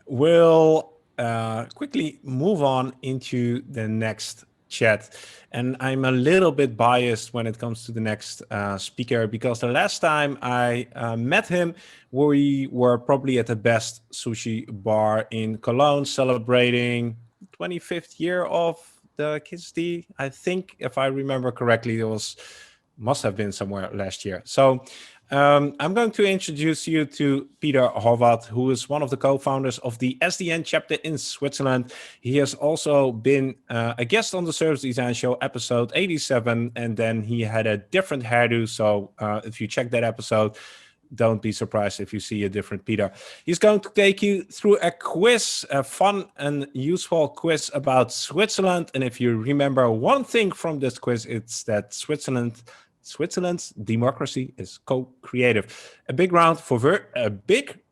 We'll quickly move on into the next chat. And I'm a little bit biased when it comes to the next speaker, because the last time I met him, we were probably at the best sushi bar in Cologne celebrating 25th year of the KISD. I think, if I remember correctly, it must have been somewhere last year. So I'm going to introduce you to Peter Hovat, who is one of the co-founders of the SDN chapter in Switzerland. He has also been a guest on the Service Design Show, episode 87, and then he had a different hairdo. So if you check that episode, don't be surprised if you see a different Peter. He's going to take you through a quiz, a fun and useful quiz about Switzerland. And if you remember one thing from this quiz, it's that Switzerland's democracy is co-creative. A big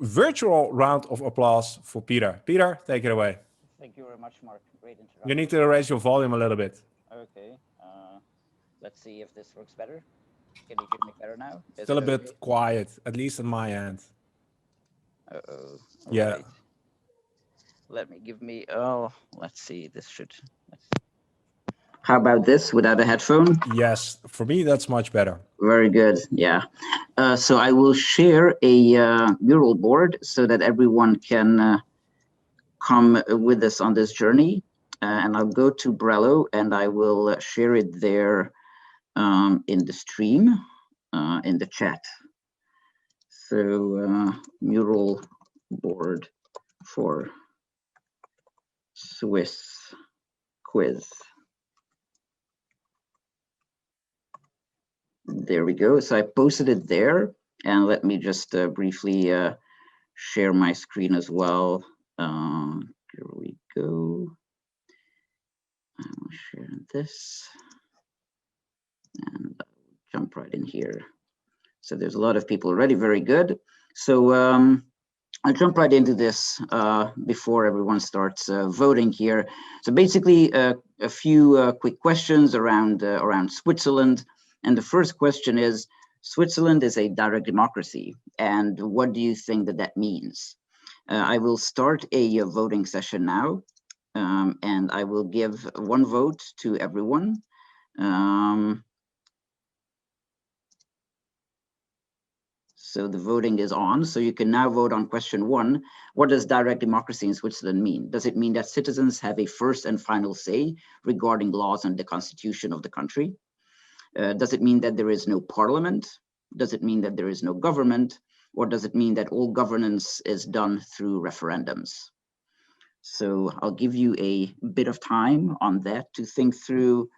virtual round of applause for Peter. Peter, take it away. Thank you very much, Mark. Great introduction. You need to raise your volume a little bit. Okay. Let's see if this works better. Can you hear me better now? Still a bit quiet, at least on my end. Uh-oh. Yeah. Right. Let's see. This should. How about this without a headphone? Yes, for me, that's much better. Very good. Yeah. So I will share a mural board so that everyone can come with us on this journey. And I'll go to Brello and I will share it there in the stream, in the chat. So mural board for Swiss quiz. There we go. So I posted it there, and let me just briefly share my screen as well. Here we go. I'll share this and I'll jump right in here. So there's a lot of people already. Very good. So I'll jump right into this before everyone starts voting here. So basically, a few quick questions around Switzerland. And the first question is, Switzerland is a direct democracy, and what do you think that means? I will start a voting session now, and I will give one vote to everyone. So the voting is on, so you can now vote on question 1. What does direct democracy in Switzerland mean? Does it mean that citizens have a first and final say regarding laws and the constitution of the country? Does it mean that there is no parliament? Does it mean that there is no government? Or does it mean that all governance is done through referendums? So I'll give you a bit of time on that to think through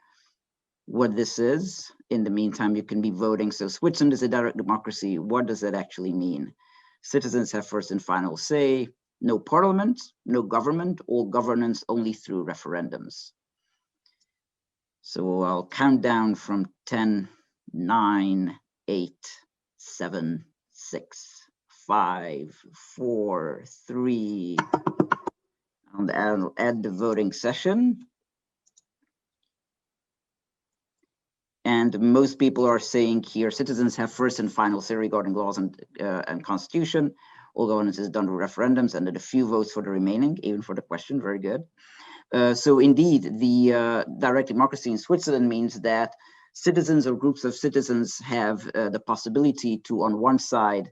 what this is. In the meantime, you can be voting. So Switzerland is a direct democracy. What does that actually mean? Citizens have first and final say, no parliament, no government, all governance only through referendums. So I'll count down from 10, 9, 8, 7, 6, 5, 4, 3, and I'll add the voting session. And most people are saying here, citizens have first and final say regarding laws and constitution. All governance is done through referendums, and then a few votes for the remaining, even for the question. Very good. So indeed, the direct democracy in Switzerland means that citizens or groups of citizens have the possibility to, on one side,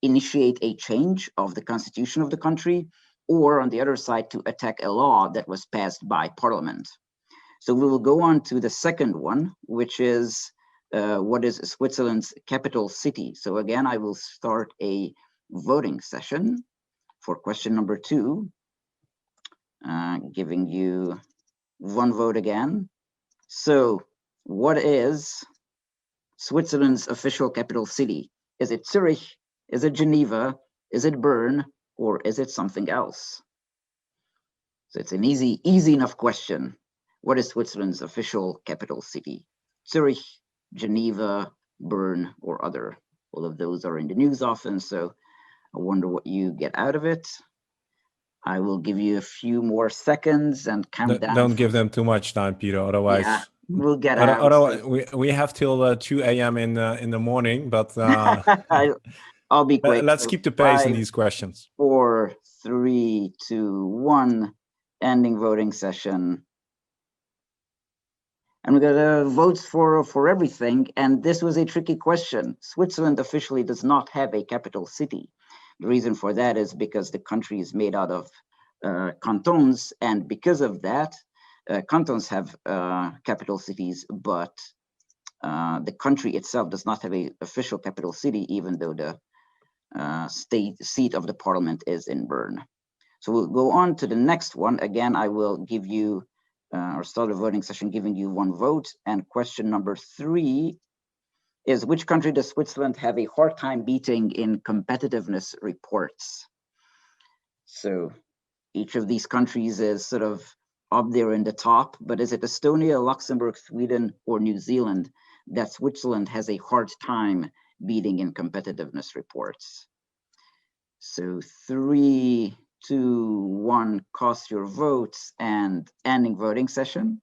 initiate a change of the constitution of the country, or on the other side, to attack a law that was passed by parliament. So we will go on to the second one, which is what is Switzerland's capital city. So again, I will start a voting session for question number 2. Giving you one vote again. So what is Switzerland's official capital city? Is it Zurich? Is it Geneva? Is it Bern? Or is it something else? So it's an easy enough question. What is Switzerland's official capital city? Zurich, Geneva, Bern, or other? All of those are in the news often, so I wonder what you get out of it. I will give you a few more seconds and count down. Don't give them too much time, Peter. Otherwise, yeah, we'll get out. Otherwise, we have till 2 a.m. in the morning. But I'll I'll be quick. Let's So keep the pace in 5, these questions. 4, 3, 2, 1, ending voting session. And we got votes for everything. And this was a tricky question. Switzerland officially does not have a capital city. The reason for that is because the country is made out of cantons. And because of that, cantons have capital cities, but the country itself does not have an official capital city, even though the state seat of the parliament is in Bern. So we'll go on to the next one. Again, I will give you or start a voting session giving you one vote. And question number 3 is, which country does Switzerland have a hard time beating in competitiveness reports? So each of these countries is sort of up there in the top, but is it Estonia, Luxembourg, Sweden, or New Zealand that Switzerland has a hard time beating in competitiveness reports? So 3, 2, 1, cast your votes and ending voting session.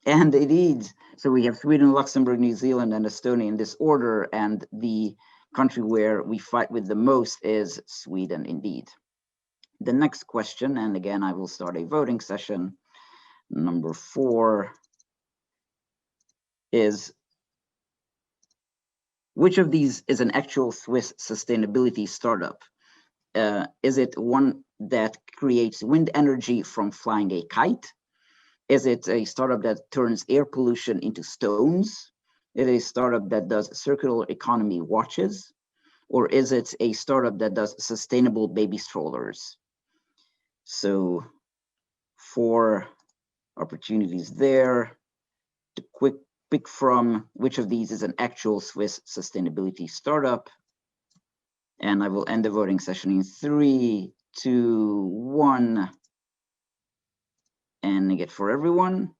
And indeed, so we have Sweden, Luxembourg, New Zealand, and Estonia in this order, and the country where we fight with the most is Sweden, indeed. The next question, and again, I will start a voting session. Number 4 is, which of these is an actual Swiss sustainability startup? Is it one that creates wind energy from flying a kite? Is it a startup that turns air pollution into stones? Is it a startup that does circular economy watches? Or is it a startup that does sustainable baby strollers? So 4 opportunities there to quick pick from which of these is an actual Swiss sustainability startup. And I will end the voting session in 3, 2, 1. And get for everyone.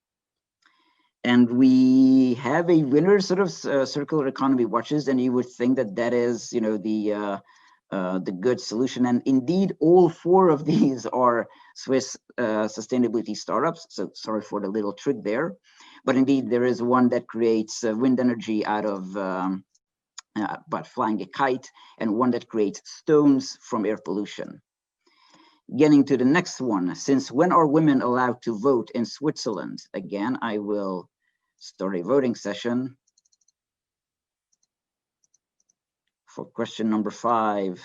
And we have a winner, sort of circular economy watches, and you would think that that is, you know, the good solution. And indeed, all 4 of these are Swiss sustainability startups. So sorry for the little trick there. But indeed, there is one that creates wind energy out of by flying a kite, and one that creates stones from air pollution. Getting to the next one, since when are women allowed to vote in Switzerland? Again, I will start a voting session for question number 5.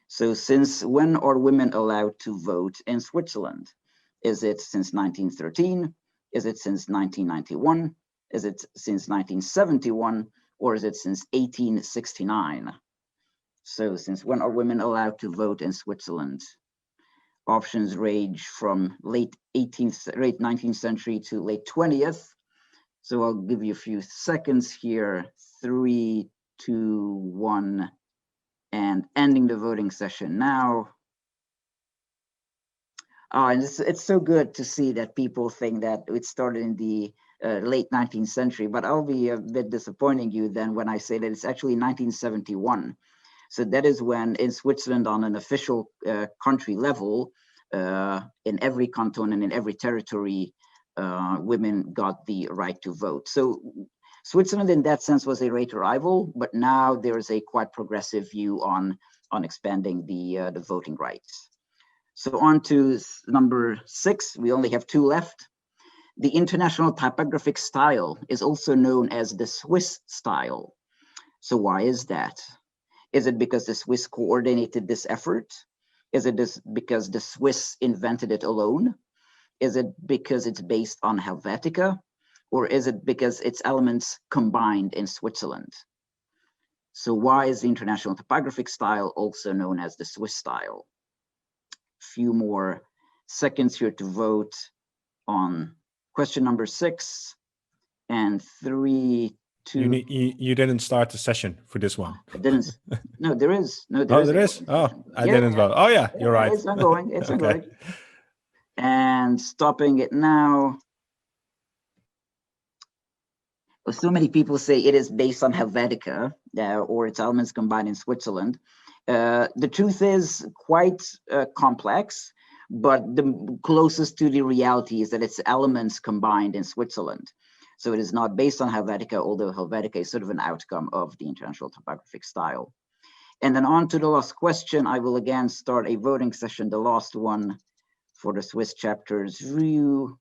So since when are women allowed to vote in Switzerland? Is it since 1913? Is it since 1991? Is it since 1971? Or is it since 1869? So since when are women allowed to vote in Switzerland? Options range from late 19th century to late 20th. So I'll give you a few seconds here. 3, 2, 1, and ending the voting session now. And it's so good to see that people think that it started in the late 19th century, but I'll be a bit disappointing you then when I say that it's actually 1971. So that is when in Switzerland, on an official country level, in every canton and in every territory, women got the right to vote. So Switzerland in that sense was a late arrival, but now there is a quite progressive view on expanding the voting rights. So on to number 6, we only have 2 left. The international typographic style is also known as the Swiss style. So why is that? Is it because the Swiss coordinated this effort? Is it because the Swiss invented it alone? Is it because it's based on Helvetica? Or is it because its elements combined in Switzerland? So why is the international typographic style also known as the Swiss style? Few more seconds here to vote on question number 6 and 3, 2. You didn't start the session for this one. I didn't. No, there is. No, there is. Oh, I didn't vote. Oh yeah, you're right. It's ongoing. It's ongoing. And stopping it now. So many people say it is based on Helvetica or its elements combined in Switzerland. The truth is quite complex, but the closest to the reality is that it's elements combined in Switzerland. So it is not based on Helvetica, although Helvetica is sort of an outcome of the International Typographic style. And then on to the last question, I will again start a voting session, the last one for the Swiss chapter's review.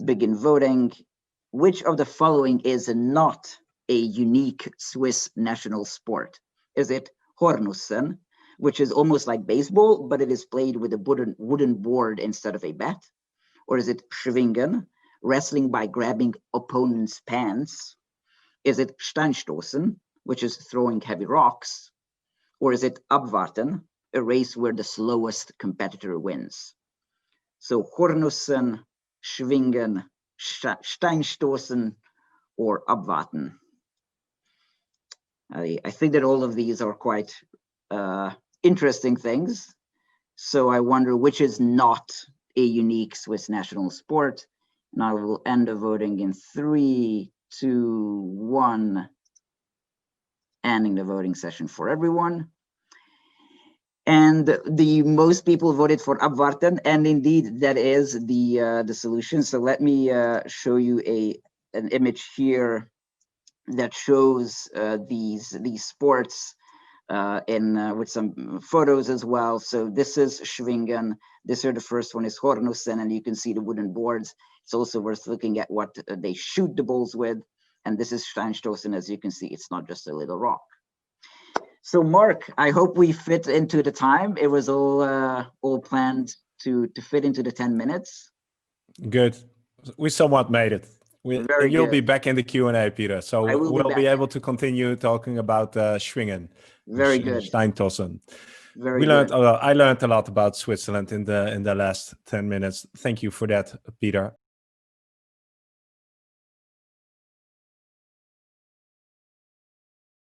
Begin voting. Which of the following is not a unique Swiss national sport? Is it Hornussen, which is almost like baseball, but it is played with a wooden board instead of a bat? Or is it Schwingen, wrestling by grabbing opponents' pants? Is it Steinstoßen, which is throwing heavy rocks? Or is it Abwarten, a race where the slowest competitor wins? So Hornussen, Schwingen, Steinstoßen, or Abwarten. I think that all of these are quite interesting things. So I wonder which is not a unique Swiss national sport. And I will end the voting in 3, 2, 1. Ending the voting session for everyone. And the most people voted for Abwarten, and indeed that is the solution. So let me show you an image here that shows these sports with some photos as well. So this is Schwingen. This here, the first one is Hornussen, and you can see the wooden boards. It's also worth looking at what they shoot the balls with. And this is Steinstoßen. As you can see, it's not just a little rock. So Mark, I hope we fit into the time. It was all planned to fit into the 10 minutes. Good. We somewhat made it. You'll be back in the Q&A, Peter. So we'll be able to continue talking about Schwingen. Very good. Steinstoßen. Very good. I learned a lot about Switzerland in the last 10 minutes. Thank you for that, Peter.